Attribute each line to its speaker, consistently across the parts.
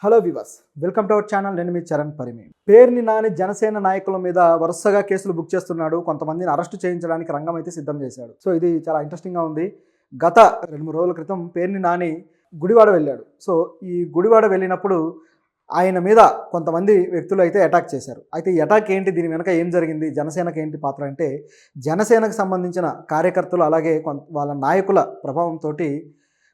Speaker 1: Hello viewers, welcome to our channel. నేను మీ చరణ్ పరిమి. పేర్ని నాని జనసేన నాయకుల మీద వరుసగా కేసులు బుక్ చేస్తున్నాడు. కొంతమందిని అరెస్టు చేయించడానికి రంగం అయితే సిద్ధం చేశాడు. సో ఇది చాలా ఇంట్రెస్టింగ్గా ఉంది. గత 2-3 రోజుల క్రితం పేర్ని నాని గుడివాడ వెళ్ళాడు. సో ఈ గుడివాడ వెళ్ళినప్పుడు ఆయన మీద కొంతమంది వ్యక్తులు అయితే అటాక్ చేశారు. అయితే ఈ అటాక్ ఏంటి, దీని వెనక ఏం జరిగింది, జనసేనకు ఏంటి పాత్ర అంటే, జనసేనకు సంబంధించిన కార్యకర్తలు అలాగే వాళ్ళ నాయకుల ప్రభావంతో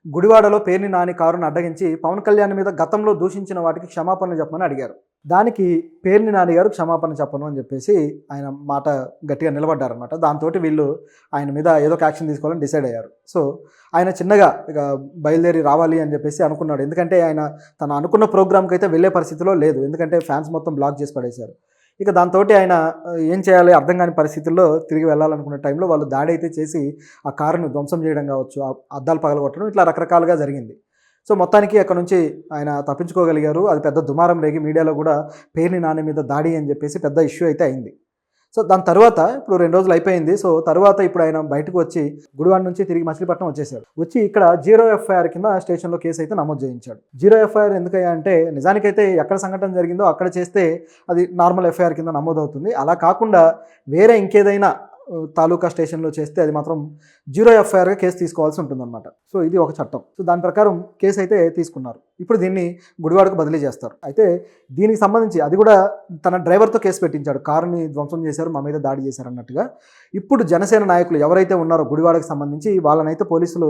Speaker 1: గుడివాడలో పేర్ని నాని కారును అడ్డగించి పవన్ కళ్యాణ్ మీద గతంలో దూషించిన వాటికి క్షమాపణలు చెప్పమని అడిగారు. దానికి పేర్ని నాని గారు క్షమాపణ చెప్పను అని చెప్పేసి ఆయన మాట గట్టిగా నిలబడ్డారనమాట. దాంతో వీళ్ళు ఆయన మీద ఏదో ఒక యాక్షన్ తీసుకోవాలని డిసైడ్ అయ్యారు. సో ఆయన చిన్నగా ఇక బయలుదేరి రావాలి అని చెప్పేసి అనుకున్నాడు. ఎందుకంటే ఆయన తను అనుకున్న ప్రోగ్రామ్కి అయితే వెళ్ళే పరిస్థితిలో లేదు. ఎందుకంటే ఫ్యాన్స్ మొత్తం బ్లాక్ చేసి పడేశారు. ఇక దాంతో ఆయన ఏం చేయాలి అర్థం కాని పరిస్థితుల్లో తిరిగి వెళ్ళాలనుకునే టైంలో వాళ్ళు దాడి అయితే చేసి ఆ కారును ధ్వంసం చేయడం కావచ్చు, అద్దాలు పగలగొట్టడం, ఇట్లా రకరకాలుగా జరిగింది. సో మొత్తానికి అక్కడ నుంచి ఆయన తప్పించుకోగలిగారు. అది పెద్ద దుమారం రేగి మీడియాలో కూడా పేర్ని నాని మీద దాడి అని చెప్పేసి పెద్ద ఇష్యూ అయితే అయింది. సో దాని తర్వాత ఇప్పుడు 2 రోజులు అయిపోయింది. సో తర్వాత ఇప్పుడు ఆయన బయటకు వచ్చి గుడివాడ నుంచి తిరిగి మచిలీపట్నం వచ్చేసాడు. వచ్చి ఇక్కడ 0 FIR కింద స్టేషన్లో కేసు అయితే నమోదు చేయించాడు. 0 FIR ఎందుకయ్యా అంటే, నిజానికైతే ఎక్కడ సంఘటన జరిగిందో అక్కడ చేస్తే అది నార్మల్ FIR కింద నమోదు అవుతుంది. అలా కాకుండా వేరే ఇంకేదైనా తాలూకా స్టేషన్లో చేస్తే అది మాత్రం 0 FIRగా కేసు తీసుకోవాల్సి ఉంటుందన్నమాట. సో ఇది ఒక చట్టం. సో దాని ప్రకారం కేసు అయితే తీసుకున్నారు. ఇప్పుడు దీన్ని గుడివాడకు బదిలీ చేస్తారు. అయితే దీనికి సంబంధించి అది కూడా తన డ్రైవర్తో కేసు పెట్టించాడు. కారుని ధ్వంసం చేశారు, మా మీద దాడి చేశారు అన్నట్టుగా. ఇప్పుడు జనసేన నాయకులు ఎవరైతే ఉన్నారో గుడివాడకు సంబంధించి వాళ్ళనైతే పోలీసులు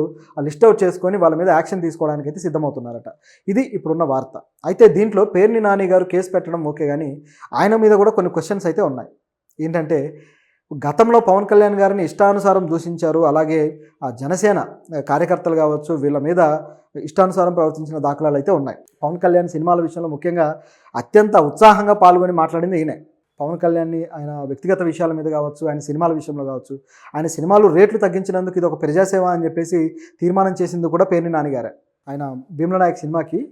Speaker 1: లిస్ట్ అవుట్ చేసుకొని వాళ్ళ మీద యాక్షన్ తీసుకోవడానికి అయితే సిద్ధమవుతున్నారట. ఇది ఇప్పుడున్న వార్త. అయితే దీంట్లో పేర్ని నాని గారు కేసు పెట్టడం ఓకే, కానీ ఆయన మీద కూడా కొన్ని క్వశ్చన్స్ అయితే ఉన్నాయి. ఏంటంటే, గతంలో పవన్ కళ్యాణ్ గారిని ఇష్టానుసారం దూషించారు. అలాగే ఆ జనసేన కార్యకర్తలు కావచ్చు, వీళ్ళ మీద ఇష్టానుసారం ప్రవర్తించిన దాఖలాలు అయితే ఉన్నాయి. పవన్ కళ్యాణ్ సినిమాల విషయంలో ముఖ్యంగా అత్యంత ఉత్సాహంగా పాల్గొని మాట్లాడింది ఈయనే. పవన్ కళ్యాణ్ని ఆయన వ్యక్తిగత విషయాల మీద కావచ్చు, ఆయన సినిమాల విషయంలో కావచ్చు, ఆయన సినిమాలు రేట్లు తగ్గించినందుకు ఇది ఒక ప్రజాసేవ అని చెప్పేసి తీర్మానం చేసింది కూడా పేర్ని నాని గారే. ఆయన భీమ్లా నాయక్ సినిమాకి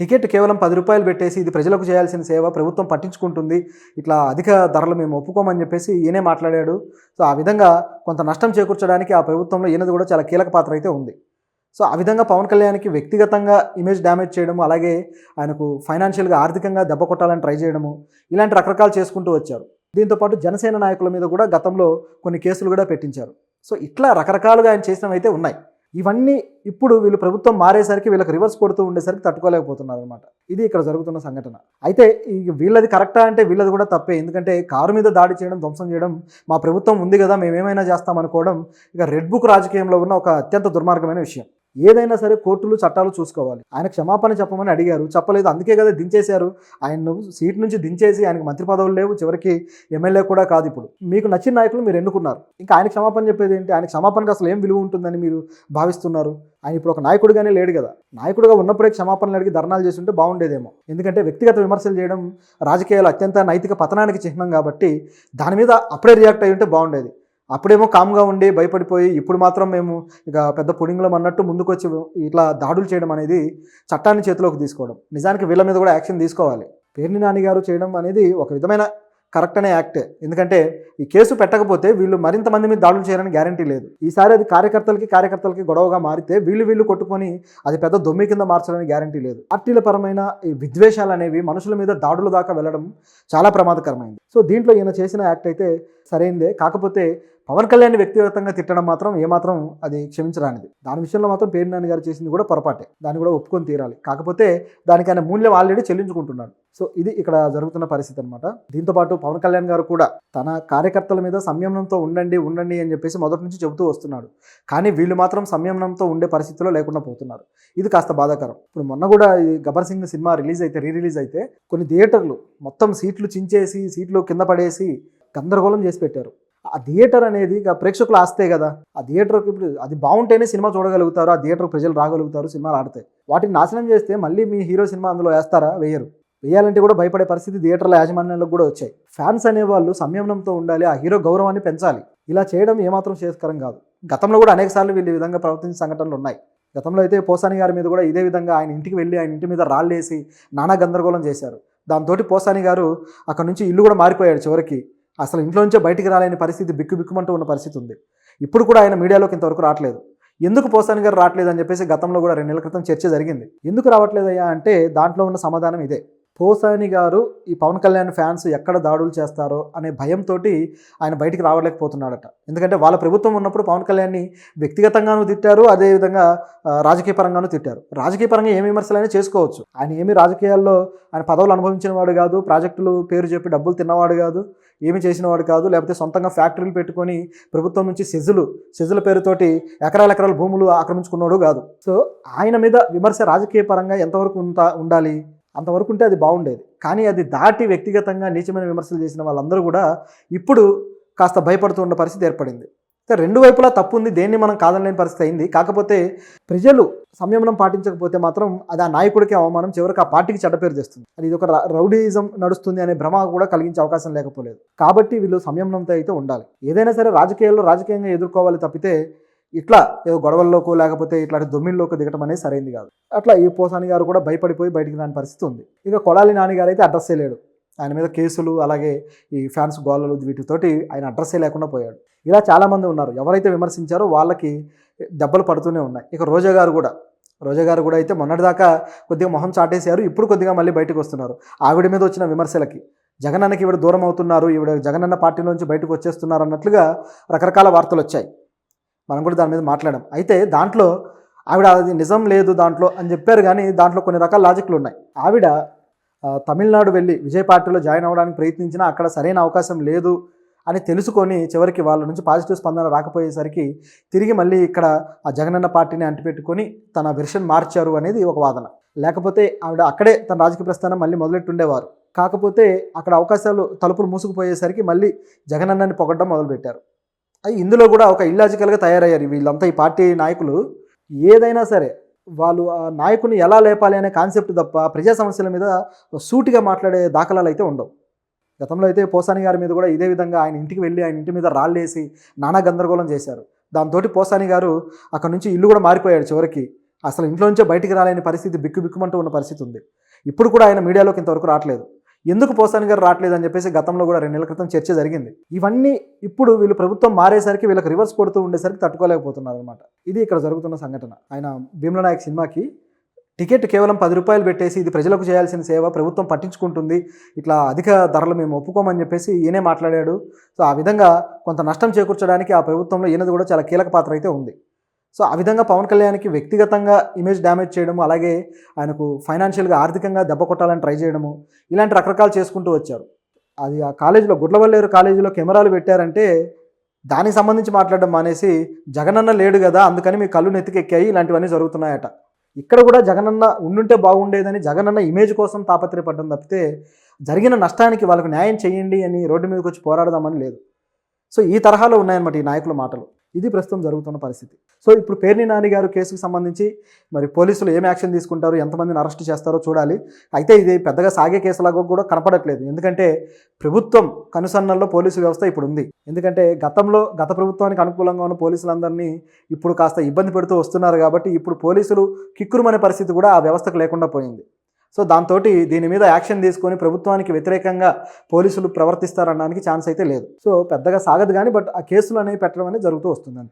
Speaker 1: టికెట్ కేవలం 10 రూపాయలు పెట్టేసి ఇది ప్రజలకు చేయాల్సిన సేవ, ప్రభుత్వం పట్టించుకుంటుంది, ఇట్లా అధిక ధరలు మేము ఒప్పుకోమని చెప్పేసి ఈయనే మాట్లాడాడు. సో ఆ విధంగా కొంత నష్టం చేకూర్చడానికి ఆ ప్రభుత్వంలో ఈయనది కూడా చాలా కీలక పాత్ర అయితే ఉంది. సో ఆ విధంగా పవన్ కళ్యాణ్కి వ్యక్తిగతంగా ఇమేజ్ డ్యామేజ్ చేయడము, అలాగే ఆయనకు ఫైనాన్షియల్గా ఆర్థికంగా దెబ్బ కొట్టాలని ట్రై చేయడము, ఇలాంటి రకరకాలు చేసుకుంటూ వచ్చారు. దీంతోపాటు జనసేన నాయకుల మీద కూడా గతంలో కొన్ని కేసులు కూడా పెట్టించారు. సో ఇట్లా రకరకాలుగా ఆయన చేసినవి అయితే ఉన్నాయి. ఇవన్నీ ఇప్పుడు వీళ్ళు ప్రభుత్వం మారేసరికి వీళ్ళకి రివర్స్ కొడుతూ ఉండేసరికి తట్టుకోలేకపోతున్నారు అనమాట. ఇది ఇక్కడ జరుగుతున్న సంఘటన. అయితే వీళ్ళది కరెక్టా అంటే వీళ్ళది కూడా తప్పే. ఎందుకంటే కారు మీద దాడి చేయడం, ధ్వంసం చేయడం, మా ప్రభుత్వం ఉంది కదా మేమేమైనా చేస్తాం అనుకోవడం ఇక రెడ్ బుక్ రాజకీయంలో ఉన్న ఒక అత్యంత దుర్మార్గమైన విషయం. ఏదైనా సరే కోర్టులు చట్టాలు చూసుకోవాలి. ఆయన క్షమాపణ చెప్పమని అడిగారు, చెప్పలేదు. అందుకే కదా దించేశారు. ఆయన సీట్ నుంచి దించేసి ఆయనకు మంత్రి పదవులు లేవు, చివరికి ఎమ్మెల్యే కూడా కాదు. ఇప్పుడు మీకు నచ్చిన నాయకులు మీరు ఎన్నుకున్నారు, ఇంకా ఆయన క్షమాపణ చెప్పేది ఏంటి? ఆయన క్షమాపణకు అసలు ఏం విలువ ఉంటుందని మీరు భావిస్తున్నారు? ఆయన ఇప్పుడు ఒక నాయకుడిగానే లేడు కదా. నాయకుడిగా ఉన్నప్పుడే క్షమాపణలు అడిగి ధర్నాలు చేస్తుంటే బాగుండేదేమో. ఎందుకంటే వ్యక్తిగత విమర్శలు చేయడం రాజకీయాలు అత్యంత నైతిక పతనానికి చిహ్నం కాబట్టి దాని మీద అప్పుడే రియాక్ట్ అయ్యి ఉంటే బాగుండేది. అప్పుడేమో కామ్గా ఉండి భయపడిపోయి ఇప్పుడు మాత్రం మేము ఇక పెద్ద పుడింగులం అన్నట్టు ముందుకు వచ్చి ఇట్లా దాడులు చేయడం అనేది చట్టాన్ని చేతిలోకి తీసుకోవడం. నిజానికి వీళ్ళ మీద కూడా యాక్షన్ తీసుకోవాలి. పేర్ని నాని గారు చేయడం అనేది ఒక విధమైన కరెక్ట్ అనే యాక్టే. ఎందుకంటే ఈ కేసు పెట్టకపోతే వీళ్ళు మరింత మంది మీద దాడులు చేయాలని గ్యారంటీ లేదు. ఈసారి అది కార్యకర్తలకి గొడవగా మారితే వీళ్ళు కొట్టుకొని అది పెద్ద దొమ్మి కింద మార్చాలని గ్యారంటీ లేదు. పార్టీల పరమైన ఈ విద్వేషాలు అనేవి మనుషుల మీద దాడుల దాకా వెళ్ళడం చాలా ప్రమాదకరమైంది. సో దీంట్లో ఈయన చేసిన యాక్ట్ అయితే సరైందే. కాకపోతే పవన్ కళ్యాణ్ వ్యక్తిగతంగా తిట్టడం మాత్రం ఏమాత్రం అది క్షమించరానిది. దాని విషయంలో మాత్రం పేర్ని నాని గారు చేసింది కూడా పొరపాటే, దాన్ని కూడా ఒప్పుకొని తీరాలి. కాకపోతే దానికి ఆయన మూల్యం ఆల్రెడీ చెల్లించుకుంటున్నాడు. సో ఇది ఇక్కడ జరుగుతున్న పరిస్థితి అనమాట. దీంతోపాటు పవన్ కళ్యాణ్ గారు కూడా తన కార్యకర్తల మీద సంయమనంతో ఉండండి అని చెప్పేసి మొదటి నుంచి చెబుతూ వస్తున్నాడు. కానీ వీళ్ళు మాత్రం సంయమనంతో ఉండే పరిస్థితిలో లేకుండా పోతున్నారు. ఇది కాస్త బాధాకరం. ఇప్పుడు మొన్న కూడా ఈ Gabbar Singh cinema re release అయితే కొన్ని థియేటర్లు మొత్తం సీట్లు చించేసి, సీట్లు కింద పడేసి గందరగోళం చేసి పెట్టారు. ఆ థియేటర్ అనేది ఇక ప్రేక్షకులు ఆస్తే కదా. ఆ థియేటర్కి ఇప్పుడు అది బాగుంటేనే సినిమా చూడగలుగుతారు, ఆ థియేటర్ ప్రజలు రాగలుగుతారు, సినిమాలు ఆడతాయి. వాటిని నాశనం చేస్తే మళ్ళీ మీ హీరో సినిమా అందులో వేస్తారా? వేయరు. వేయాలంటే కూడా భయపడే పరిస్థితి థియేటర్ల యాజమాన్యాలకు కూడా వచ్చాయి. ఫ్యాన్స్ అనేవాళ్ళు సంయమనంతో ఉండాలి, ఆ హీరో గౌరవాన్ని పెంచాలి. ఇలా చేయడం ఏమాత్రం శ్రేయస్కరం కాదు. గతంలో కూడా అనేకసార్లు వీళ్ళు ఈ విధంగా ప్రవర్తించిన సంఘటనలు ఉన్నాయి. గతంలో అయితే పోసాని గారి మీద కూడా ఇదే విధంగా ఆయన ఇంటికి వెళ్ళి ఆయన ఇంటి మీద రాళ్ళేసి నానా గందరగోళం చేశారు. దాంతో పోసాని గారు అక్కడ నుంచి ఇల్లు కూడా మారిపోయాడు. చివరికి అసలు ఇంట్లో నుంచే బయటికి రాలేని పరిస్థితి, బిక్కుమంటూ ఉన్న పరిస్థితి ఉంది. ఇప్పుడు కూడా ఆయన మీడియాలోకి ఇంతవరకు రావట్లేదు. ఎందుకు పోసాని గారు రావట్లేదని చెప్పేసి గతంలో కూడా 2 నెలల క్రితం చర్చ జరిగింది. ఎందుకు రావట్లేదయ్యా అంటే దాంట్లో ఉన్న సమాధానం ఇదే. పోసాని గారు ఈ పవన్ కళ్యాణ్ ఫ్యాన్స్ ఎక్కడ దాడులు చేస్తారో అనే భయంతో ఆయన బయటికి రావలేకపోతున్నాడట. ఎందుకంటే వాళ్ళ ప్రభుత్వం ఉన్నప్పుడు పవన్ కళ్యాణ్ని వ్యక్తిగతంగానూ తిట్టారు, అదేవిధంగా రాజకీయ పరంగానూ తిట్టారు. రాజకీయ పరంగా ఏమి విమర్శలైనా చేసుకోవచ్చు. ఆయన ఏమి రాజకీయాల్లో ఆయన పదవులు అనుభవించిన వాడు కాదు, ప్రాజెక్టులు పేరు చెప్పి డబ్బులు తిన్నవాడు కాదు, ఏమి చేసినవాడు కాదు, లేకపోతే సొంతంగా ఫ్యాక్టరీలు పెట్టుకొని ప్రభుత్వం నుంచి సెజుల పేరుతోటి ఎకరాల భూములు ఆక్రమించుకున్నాడు కాదు. సో ఆయన మీద విమర్శ రాజకీయ పరంగా ఎంతవరకు ఉండాలి, అంతవరకు ఉంటే అది బాగుండేది. కానీ అది దాటి వ్యక్తిగతంగా నీచమైన విమర్శలు చేసిన వాళ్ళందరూ కూడా ఇప్పుడు కాస్త భయపడుతూ ఉన్న పరిస్థితి ఏర్పడింది. రెండు వైపులా తప్పు ఉంది, దేన్ని మనం కాదనలేని పరిస్థితి అయింది. కాకపోతే ప్రజలు సంయమనం పాటించకపోతే మాత్రం అది ఆ నాయకుడికి అవమానం, చివరికి ఆ పార్టీకి చెడ్డ పేరు తెస్తుంది. అది ఇది ఒక రౌడీయిజం నడుస్తుంది అనే భ్రమ కూడా కలిగించే అవకాశం లేకపోలేదు. కాబట్టి వీళ్ళు సంయమనంతో అయితే ఉండాలి. ఏదైనా సరే రాజకీయంగా ఎదుర్కోవాలి తప్పితే ఇట్లా ఏదో గొడవల్లోకో లేకపోతే ఇట్లాంటి దొమ్మిల్లోకి దిగటం అనేది సరైంది కాదు. అట్లా ఈ పోసాని గారు కూడా భయపడిపోయి బయటికి రాని పరిస్థితి ఉంది. ఇక కొడాలి నాని గారు అయితే అడ్రస్సే లేడు. ఆయన మీద కేసులు, అలాగే ఈ ఫ్యాన్స్ గోళ్ళలు, వీటితోటి ఆయన అడ్రస్సే లేకుండా పోయాడు. ఇలా చాలామంది ఉన్నారు. ఎవరైతే విమర్శించారో వాళ్ళకి దెబ్బలు పడుతూనే ఉన్నాయి. ఇక రోజా గారు కూడా అయితే మొన్నటిదాకా కొద్దిగా మొహం చాటేశారు. ఇప్పుడు కొద్దిగా మళ్ళీ బయటకు వస్తున్నారు. ఆవిడ మీద వచ్చిన విమర్శలకి జగనన్నకి ఈవిడ దూరం అవుతున్నారు, ఈవిడ జగనన్న పార్టీలోంచి బయటకు వచ్చేస్తున్నారు అన్నట్లుగా రకరకాల వార్తలు వచ్చాయి. మనం కూడా దాని మీద మాట్లాడాం. అయితే దాంట్లో ఆవిడ అది నిజం లేదు దాంట్లో అని చెప్పారు, కానీ దాంట్లో కొన్ని రకాల లాజిక్లు ఉన్నాయి. ఆవిడ తమిళనాడు వెళ్ళి విజయ్ పార్టీలో జాయిన్ అవ్వడానికి ప్రయత్నించినా అక్కడ సరైన అవకాశం లేదు అని తెలుసుకొని చివరికి వాళ్ళ నుంచి పాజిటివ్ స్పందన రాకపోయేసరికి తిరిగి మళ్ళీ ఇక్కడ ఆ జగనన్న పార్టీని అంటిపెట్టుకొని తన వెర్షన్ మార్చారు అనేది ఒక వాదన. లేకపోతే ఆవిడ అక్కడే తన రాజకీయ ప్రస్థానం మళ్ళీ మొదలెట్టుండేవారు. కాకపోతే అక్కడ అవకాశాలు తలుపులు మూసుకుపోయేసరికి మళ్ళీ జగనన్నని పొగడ్డం మొదలుపెట్టారు. ఇందులో కూడా ఒక ఇల్లాజికల్గా తయారయ్యారు వీళ్ళంతా. ఈ పార్టీ నాయకులు ఏదైనా సరే వాళ్ళు ఆ నాయకుని ఎలా లేపాలి అనే కాన్సెప్ట్ తప్ప ప్రజా సమస్యల మీద సూటిగా మాట్లాడే దాఖలాలు అయితే ఉండవు. గతంలో అయితే పోసాని గారి మీద కూడా ఇదే విధంగా ఆయన ఇంటికి వెళ్ళి ఆయన ఇంటి మీద రాళ్ళేసి నానా గందరగోళం చేశారు. దాంతో పోసాని గారు అక్కడ నుంచి ఇల్లు కూడా మారిపోయాడు. చివరికి అసలు ఇంట్లో నుంచే బయటికి రాలేని పరిస్థితి, బిక్కుమంటూ ఉన్న పరిస్థితి ఉంది. ఇప్పుడు కూడా ఆయన మీడియాలోకి ఇంతవరకు రావట్లేదు. ఎందుకు పోసాని గారు రావట్లేదు అని చెప్పేసి గతంలో కూడా 2 నెలల క్రితం చర్చ జరిగింది. ఇవన్నీ ఇప్పుడు వీళ్ళు ప్రభుత్వం మారేసరికి వీళ్ళకి రివర్స్ కొడుతూ ఉండేసరికి తట్టుకోలేకపోతున్నారు అనమాట. ఇది ఇక్కడ జరుగుతున్న సంఘటన. ఆయన భీమ్లా నాయక్ సినిమాకి టికెట్ కేవలం 10 రూపాయలు పెట్టేసి ఇది ప్రజలకు చేయాల్సిన సేవ, ప్రభుత్వం పట్టించుకుంటుంది, ఇట్లా అధిక ధరలు మేము ఒప్పుకోమని చెప్పేసి ఈయనే మాట్లాడాడు. సో ఆ విధంగా కొంత నష్టం చేకూర్చడానికి ఆ ప్రభుత్వంలో ఈయనది కూడా చాలా కీలక పాత్ర అయితే ఉంది. సో ఆ విధంగా పవన్ కళ్యాణ్కి వ్యక్తిగతంగా ఇమేజ్ డ్యామేజ్ చేయడము, అలాగే ఆయనకు ఫైనాన్షియల్గా ఆర్థికంగా దెబ్బ కొట్టాలని ట్రై చేయడము, ఇలాంటి రకరకాలు చేసుకుంటూ వచ్చారు. అది ఆ కాలేజీలో గుడ్లవల్లేరు కాలేజీలో కెమెరాలు పెట్టారంటే దానికి సంబంధించి మాట్లాడడం మానేసి జగనన్న లేడు కదా అందుకని మీ కళ్ళు నెత్తికెక్కాయి, ఇలాంటివన్నీ జరుగుతున్నాయట. ఇక్కడ కూడా జగనన్న ఉండుంటే బాగుండేదని జగనన్న ఇమేజ్ కోసం తాపత్రయపడ్డం తప్పితే జరిగిన నష్టానికి వాళ్ళకు న్యాయం చేయండి అని రోడ్డు మీదకి వచ్చి పోరాడదామని లేదు. సో ఈ తరహాలో ఉన్నాయన్నమాట ఈ నాయకుల మాటలు. ఇది ప్రస్తుతం జరుగుతున్న పరిస్థితి. సో ఇప్పుడు పేర్ని నాని గారు కేసుకు సంబంధించి మరి పోలీసులు ఏం యాక్షన్ తీసుకుంటారు, ఎంతమందిని అరెస్ట్ చేస్తారో చూడాలి. అయితే ఇది పెద్దగా సాగే కేసులాగా కూడా కనపడట్లేదు. ఎందుకంటే ప్రభుత్వం కనుసన్నల్లో పోలీసు వ్యవస్థ ఇప్పుడు ఉంది. ఎందుకంటే గత ప్రభుత్వానికి అనుకూలంగా ఉన్న పోలీసులందరినీ ఇప్పుడు కాస్త ఇబ్బంది పెడుతూ వస్తున్నారు కాబట్టి ఇప్పుడు పోలీసులు కిక్కురుమనే పరిస్థితి కూడా ఆ వ్యవస్థకు లేకుండా పోయింది. సో దాంతో దీని మీద యాక్షన్ తీసుకొని ప్రభుత్వానికి వ్యతిరేకంగా పోలీసులు ప్రవర్తిస్తారనడానికి ఛాన్స్ అయితే లేదు. సో పెద్దగా సాగదు కానీ బట్ ఆ కేసులు అనేవి పెట్టడం అనేది జరుగుతూ వస్తుంది అంతే.